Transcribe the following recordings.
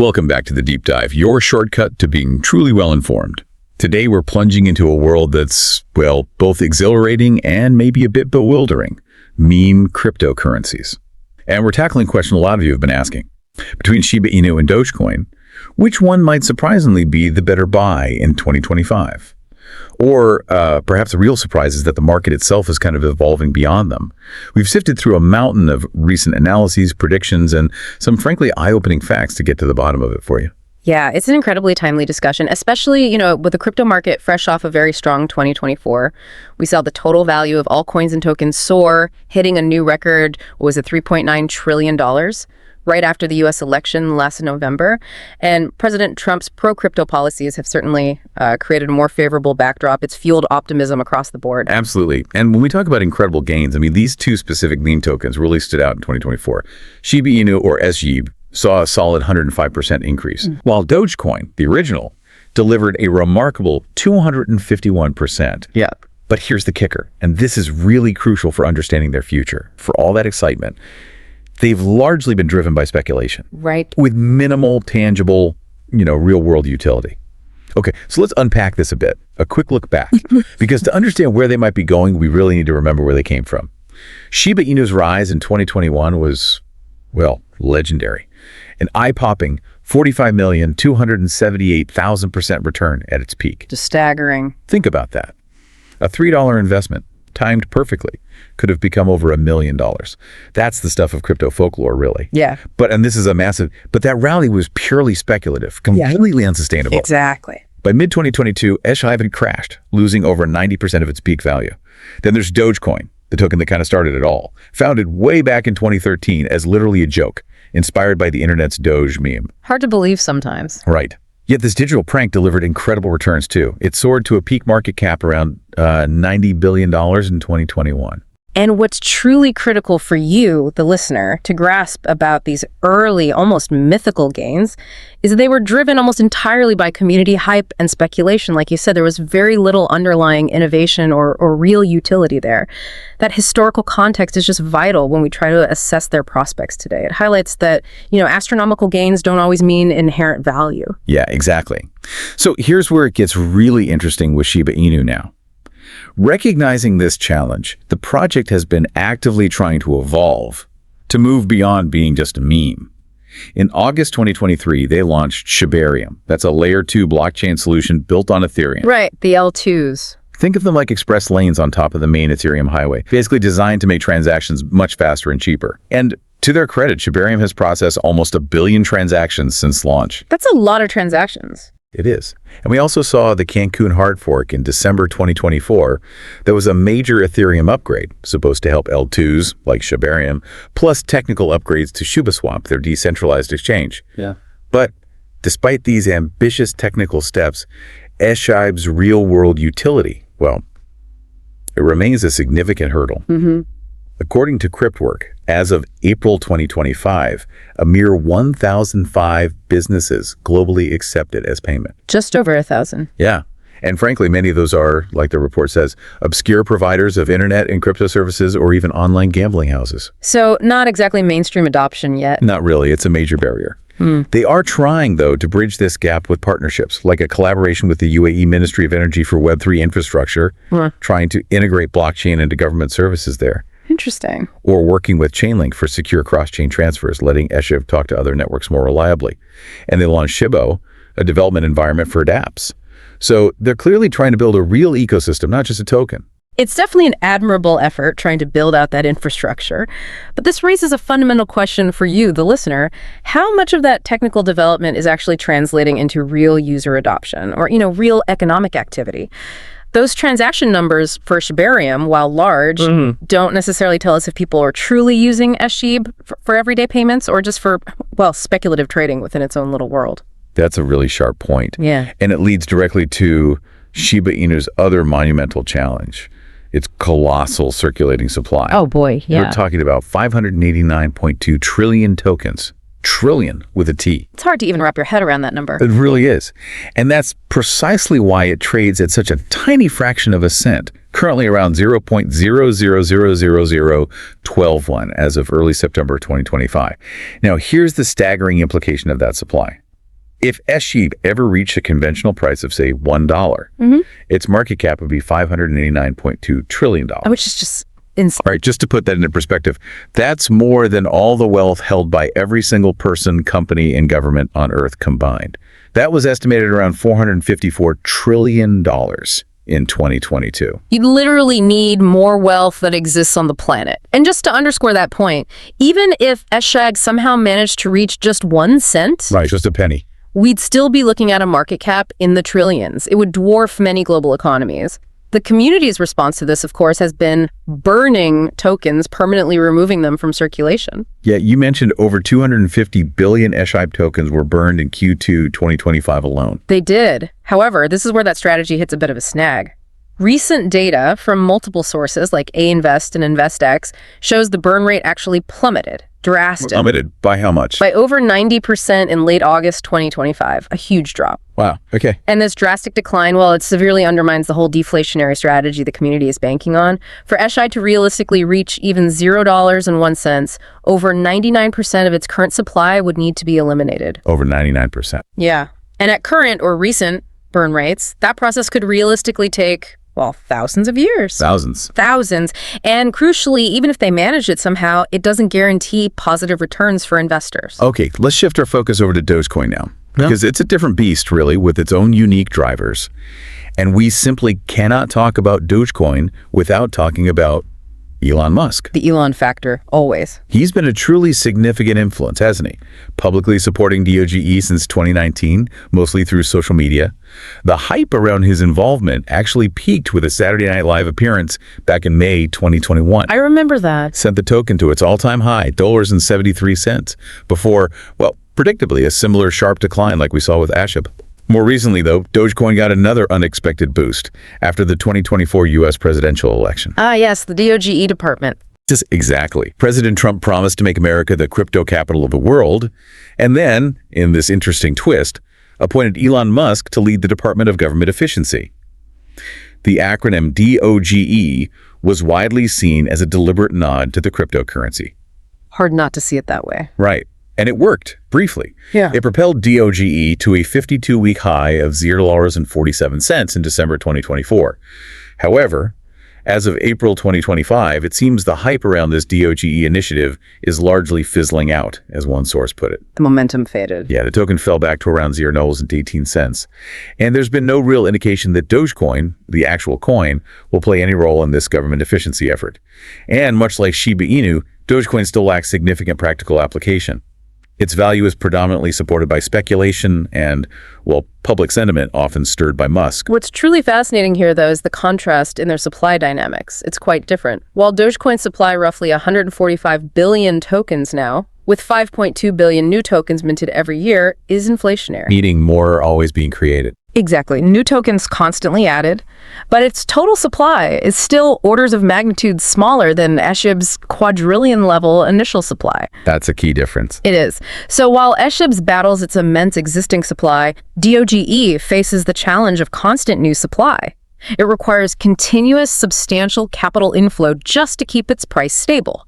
Welcome back to The Deep Dive, your shortcut to being truly well-informed. Today we're plunging into a world that's, well, both exhilarating and maybe a bit bewildering. Meme cryptocurrencies. And we're tackling a question a lot of you have been asking. Between Shiba Inu and Dogecoin, which one might surprisingly be the better buy in 2025? Or perhaps the real surprise is that the market itself is kind of evolving beyond them. We've sifted through a mountain of recent analyses, predictions, and some frankly eye-opening facts to get to the bottom of it for you. Yeah, it's an incredibly timely discussion, especially, with the crypto market fresh off a very strong 2024. We saw the total value of all coins and tokens soar, hitting a new record, was it $3.9 trillion, right after the U.S. election last November. And President Trump's pro-crypto policies have certainly created a more favorable backdrop. It's fueled optimism across the board. Absolutely. And when we talk about incredible gains, these two specific meme tokens really stood out in 2024. Shiba Inu, or SHIB, saw a solid 105% increase, while Dogecoin, the original, delivered a remarkable 251%. Yeah. But here's the kicker, and this is really crucial for understanding their future. For all that excitement, they've largely been driven by speculation. Right. With minimal, tangible, real-world utility. Okay, so let's unpack this a bit. A quick look back. Because to understand where they might be going, we really need to remember where they came from. Shiba Inu's rise in 2021 was, well, legendary. An eye-popping 45,278,000% return at its peak. Just staggering. Think about that. A $3 investment, timed perfectly, could have become over $1 million. That's the stuff of crypto folklore, really. Yeah. But this is a massive, but that rally was purely speculative, completely unsustainable. Exactly. By mid-2022, SHIB had crashed, losing over 90% of its peak value. Then there's Dogecoin, the token that kind of started it all, founded way back in 2013 as literally a joke, inspired by the internet's Doge meme. Hard to believe sometimes. Right. Yet this digital prank delivered incredible returns too. It soared to a peak market cap around $90 billion in 2021. And what's truly critical for you, the listener, to grasp about these early, almost mythical gains is that they were driven almost entirely by community hype and speculation. Like you said, there was very little underlying innovation or real utility there. That historical context is just vital when we try to assess their prospects today. It highlights that, astronomical gains don't always mean inherent value. Yeah, exactly. So here's where it gets really interesting with Shiba Inu now. Recognizing this challenge, the project has been actively trying to evolve, to move beyond being just a meme. In August 2023, they launched Shibarium. That's a layer 2 blockchain solution built on Ethereum. Right, the L2s. Think of them like express lanes on top of the main Ethereum highway, basically designed to make transactions much faster and cheaper. And to their credit, Shibarium has processed almost 1 billion transactions since launch. That's a lot of transactions. It is. And we also saw the Cancun hard fork in December 2024. That was a major Ethereum upgrade, supposed to help L2s like Shibarium, plus technical upgrades to SubaSwap, their decentralized exchange. Yeah. But despite these ambitious technical steps, SHIB's real-world utility, well, it remains a significant hurdle. According to CryptWork, as of April 2025, a mere 1,005 businesses globally accept it as payment. Just over 1,000. Yeah. And frankly, many of those are, like the report says, obscure providers of internet and crypto services or even online gambling houses. So not exactly mainstream adoption yet. Not really. It's a major barrier. They are trying, though, to bridge this gap with partnerships, like a collaboration with the UAE Ministry of Energy for Web3 infrastructure, trying to integrate blockchain into government services there. Interesting. Or working with Chainlink for secure cross-chain transfers, letting SHIB talk to other networks more reliably. And they launched Shibo, a development environment for dApps. So they're clearly trying to build a real ecosystem, not just a token. It's definitely an admirable effort trying to build out that infrastructure. But this raises a fundamental question for you, the listener. How much of that technical development is actually translating into real user adoption or, real economic activity? Those transaction numbers for Shibarium, while large, don't necessarily tell us if people are truly using SHIB for everyday payments or just for, speculative trading within its own little world. That's a really sharp point. Yeah. And it leads directly to Shiba Inu's other monumental challenge, its colossal circulating supply. Oh, boy, yeah. We're talking about 589.2 trillion tokens. Trillion with a T. It's hard to even wrap your head around that number. It really is. And that's precisely why it trades at such a tiny fraction of a cent, currently around 0.0000012 as of early September 2025. Now, here's the staggering implication of that supply. If SHIB ever reached a conventional price of, say, $1, its market cap would be $589.2 trillion. Which is just insane. All right, just to put that into perspective, that's more than all the wealth held by every single person, company, and government on Earth combined. That was estimated around $454 trillion in 2022. You literally need more wealth that exists on the planet. And just to underscore that point, even if SHIB somehow managed to reach just 1 cent, Right, just a penny. we'd still be looking at a market cap in the trillions. It would dwarf many global economies. The community's response to this, of course, has been burning tokens, permanently removing them from circulation. Yeah, you mentioned over 250 billion SHIB tokens were burned in Q2 2025 alone. They did. However, this is where that strategy hits a bit of a snag. Recent data from multiple sources like AInvest and InvestX shows the burn rate actually plummeted drastically. Plummeted by how much? By over 90% in late August 2025, a huge drop. Wow, okay. And this drastic decline, well, it severely undermines the whole deflationary strategy the community is banking on. For SHIB to realistically reach even $0.01, over 99% of its current supply would need to be eliminated. Over 99%. Yeah. And at current or recent burn rates, that process could realistically take, well, thousands of years. Thousands. Thousands. And crucially, even if they manage it somehow, it doesn't guarantee positive returns for investors. Okay, let's shift our focus over to Dogecoin now. Because it's a different beast, really, with its own unique drivers. And we simply cannot talk about Dogecoin without talking about Elon Musk. The Elon factor, always. He's been a truly significant influence, hasn't he? Publicly supporting DOGE since 2019, mostly through social media. The hype around his involvement actually peaked with a Saturday Night Live appearance back in May 2021. I remember that. Sent the token to its all-time high, $0.73, before, well, predictably, a similar sharp decline like we saw with SHIB. More recently, though, Dogecoin got another unexpected boost after the 2024 U.S. presidential election. Ah, yes, the DOGE department. Just exactly. President Trump promised to make America the crypto capital of the world, and then, in this interesting twist, appointed Elon Musk to lead the Department of Government Efficiency. The acronym DOGE was widely seen as a deliberate nod to the cryptocurrency. Hard not to see it that way. Right. And it worked, briefly. Yeah. It propelled DOGE to a 52-week high of $0.47 in December 2024. However, as of April 2025, it seems the hype around this DOGE initiative is largely fizzling out, as one source put it. The momentum faded. Yeah, the token fell back to around $0.18. And there's been no real indication that Dogecoin, the actual coin, will play any role in this government efficiency effort. And much like Shiba Inu, Dogecoin still lacks significant practical application. Its value is predominantly supported by speculation and, well, public sentiment often stirred by Musk. What's truly fascinating here, though, is the contrast in their supply dynamics. It's quite different. While Dogecoin supply roughly 145 billion tokens now, with 5.2 billion new tokens minted every year, is inflationary. Meaning more are always being created. Exactly. New tokens constantly added, but its total supply is still orders of magnitude smaller than SHIB's quadrillion level initial supply. That's a key difference. It is. So while SHIB's battles its immense existing supply, DOGE faces the challenge of constant new supply. It requires continuous, substantial capital inflow just to keep its price stable.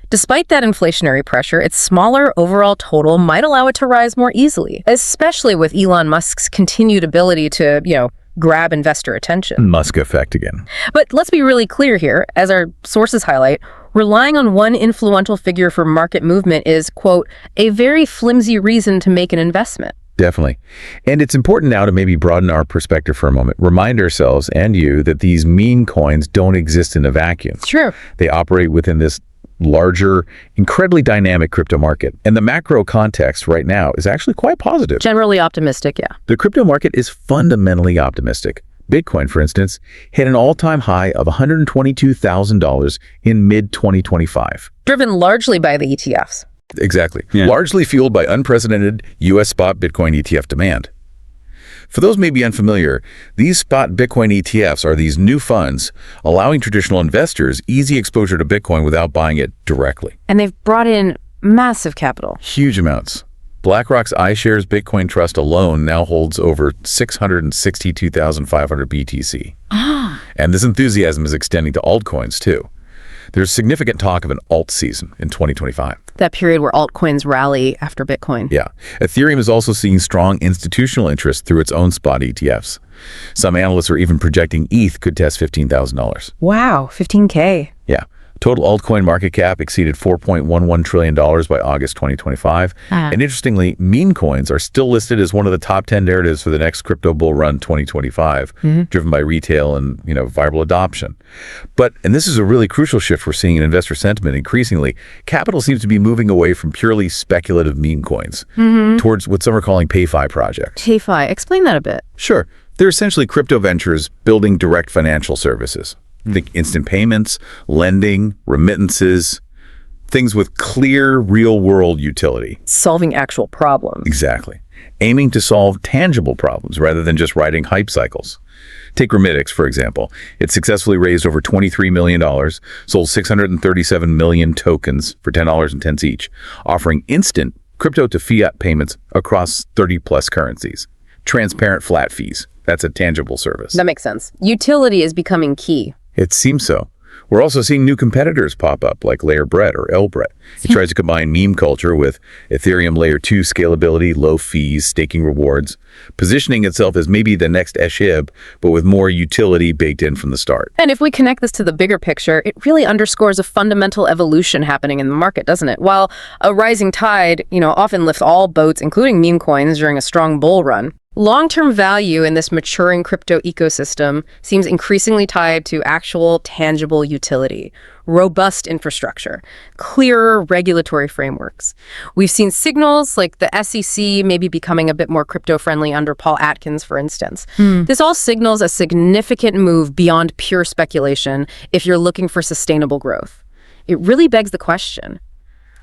Despite that inflationary pressure, its smaller overall total might allow it to rise more easily, especially with Elon Musk's continued ability to, grab investor attention. Musk effect again. But let's be really clear here, as our sources highlight, relying on one influential figure for market movement is, quote, a very flimsy reason to make an investment. Definitely. And it's important now to maybe broaden our perspective for a moment. Remind ourselves and you that these meme coins don't exist in a vacuum. It's true. They operate within this larger, incredibly dynamic crypto market. And the macro context right now is actually quite positive. Generally optimistic, yeah. The crypto market is fundamentally optimistic. Bitcoin, for instance, hit an all-time high of $122,000 in mid-2025. Driven largely by the ETFs. Exactly. Yeah. Largely fueled by unprecedented U.S. spot Bitcoin ETF demand. For those maybe unfamiliar, these spot Bitcoin ETFs are these new funds allowing traditional investors easy exposure to Bitcoin without buying it directly. And they've brought in massive capital. Huge amounts. BlackRock's iShares Bitcoin Trust alone now holds over 662,500 BTC. And this enthusiasm is extending to altcoins too. There's significant talk of an alt season in 2025. That period where altcoins rally after Bitcoin. Yeah. Ethereum is also seeing strong institutional interest through its own spot ETFs. Some analysts are even projecting ETH could test $15,000. Wow, 15K. Yeah. Total altcoin market cap exceeded $4.11 trillion by August 2025. And interestingly, meme coins are still listed as one of the top 10 narratives for the next crypto bull run 2025, driven by retail and, viral adoption. But, and this is a really crucial shift we're seeing in investor sentiment increasingly, capital seems to be moving away from purely speculative meme coins towards what some are calling PayFi projects. PayFi, explain that a bit. Sure. They're essentially crypto ventures building direct financial services. Think instant payments, lending, remittances, things with clear real-world utility. Solving actual problems. Exactly. Aiming to solve tangible problems rather than just riding hype cycles. Take Remitix, for example. It successfully raised over $23 million, sold 637 million tokens for $10.10 each, offering instant crypto to fiat payments across 30-plus currencies. Transparent flat fees. That's a tangible service. That makes sense. Utility is becoming key. It seems so. We're also seeing new competitors pop up, like Layer Bread or Elbret. It tries to combine meme culture with Ethereum Layer 2 scalability, low fees, staking rewards, positioning itself as maybe the next SHIB, but with more utility baked in from the start. And if we connect this to the bigger picture, it really underscores a fundamental evolution happening in the market, doesn't it? While a rising tide, often lifts all boats, including meme coins, during a strong bull run, long-term value in this maturing crypto ecosystem seems increasingly tied to actual tangible utility, robust infrastructure, clearer regulatory frameworks. We've seen signals like the SEC maybe becoming a bit more crypto-friendly under Paul Atkins, for instance. This all signals a significant move beyond pure speculation if you're looking for sustainable growth. It really begs the question,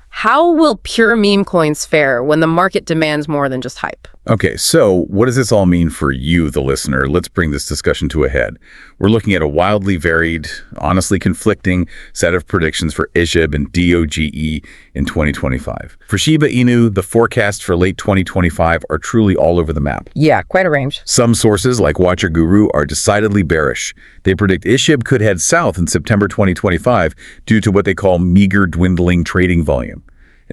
how will pure meme coins fare when the market demands more than just hype? Okay, so what does this all mean for you, the listener? Let's bring this discussion to a head. We're looking at a wildly varied, honestly conflicting set of predictions for SHIB and DOGE in 2025. For Shiba Inu, the forecasts for late 2025 are truly all over the map. Yeah, quite a range. Some sources, like Watcher Guru, are decidedly bearish. They predict SHIB could head south in September 2025 due to what they call meager dwindling trading volume.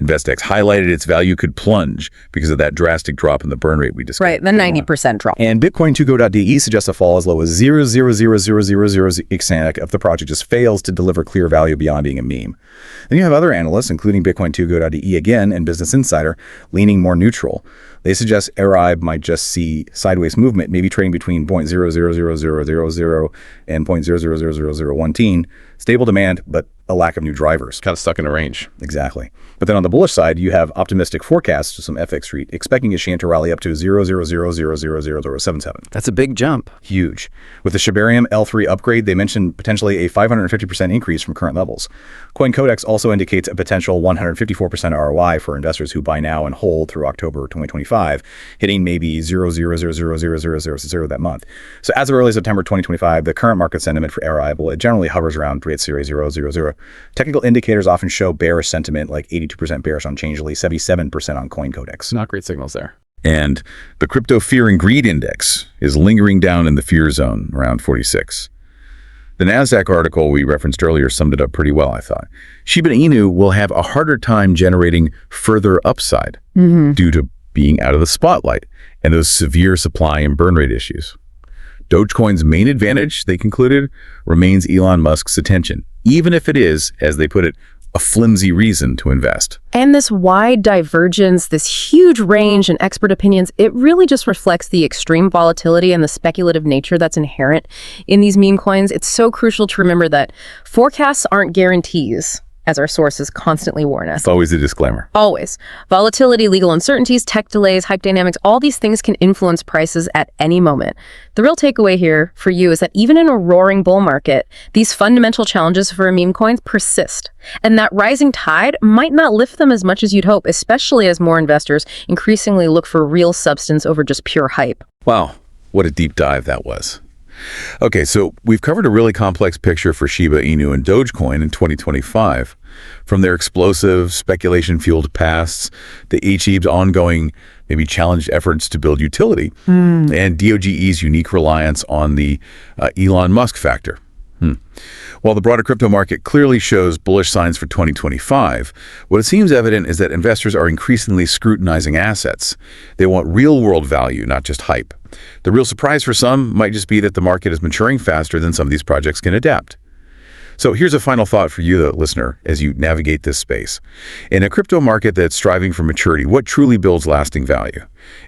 InvestX highlighted its value could plunge because of that drastic drop in the burn rate we discussed. Right, the 90% drop. And Bitcoin2Go.de suggests a fall as low as 0.00000% if the project just fails to deliver clear value beyond being a meme. Then you have other analysts, including Bitcoin2Go.de again and Business Insider, leaning more neutral. They suggest AInvest might just see sideways movement, maybe trading between 0.0000000 and 0.0000001, stable demand, but a lack of new drivers. Kind of stuck in a range. Exactly. But then on the bullish side, you have optimistic forecasts to some FX Street, expecting Shiba to rally up to 0.000000077. That's a big jump. Huge. With the Shibarium L3 upgrade, they mentioned potentially a 550% increase from current levels. CoinCodex also indicates a potential 154% ROI for investors who buy now and hold through October 2025, hitting maybe 0.0000000 that month. So as of early September 2025, the current market sentiment for AInvest, it generally hovers around 0.000. Technical indicators often show bearish sentiment, like 82% bearish on Changelly, 77% on CoinCodex. Not great signals there. And the Crypto Fear and Greed Index is lingering down in the fear zone around 46. The NASDAQ article we referenced earlier summed it up pretty well, I thought. Shiba Inu will have a harder time generating further upside due to being out of the spotlight and those severe supply and burn rate issues. Dogecoin's main advantage, they concluded, remains Elon Musk's attention, even if it is, as they put it, a flimsy reason to invest. And this wide divergence, this huge range in expert opinions, it really just reflects the extreme volatility and the speculative nature that's inherent in these meme coins. It's so crucial to remember that forecasts aren't guarantees, as our sources constantly warn us. It's always a disclaimer. Always. Volatility, legal uncertainties, tech delays, hype dynamics, all these things can influence prices at any moment. The real takeaway here for you is that even in a roaring bull market, these fundamental challenges for meme coins persist. And that rising tide might not lift them as much as you'd hope, especially as more investors increasingly look for real substance over just pure hype. Wow, what a deep dive that was. Okay, so we've covered a really complex picture for Shiba Inu and Dogecoin in 2025. From their explosive, speculation-fueled pasts, the SHIB's ongoing, maybe challenged efforts to build utility, and DOGE's unique reliance on the Elon Musk factor. While the broader crypto market clearly shows bullish signs for 2025, what it seems evident is that investors are increasingly scrutinizing assets. They want real-world value, not just hype. The real surprise for some might just be that the market is maturing faster than some of these projects can adapt. So here's a final thought for you, the listener, as you navigate this space. In a crypto market that's striving for maturity, what truly builds lasting value?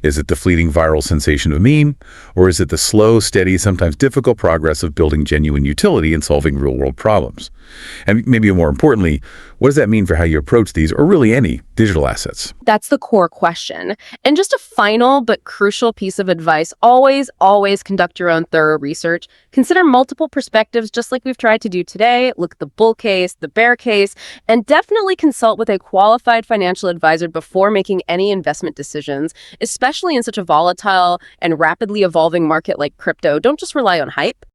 Is it the fleeting viral sensation of a meme? Or is it the slow, steady, sometimes difficult progress of building genuine utility and solving real-world problems? And maybe more importantly, what does that mean for how you approach these, or really any, digital assets? That's the core question. And just a final but crucial piece of advice, always conduct your own thorough research. Consider multiple perspectives, just like we've tried to do today. Look at the bull case, the bear case, and definitely consult with a qualified financial advisor before making any investment decisions, especially in such a volatile and rapidly evolving market like crypto. Don't just rely on hype.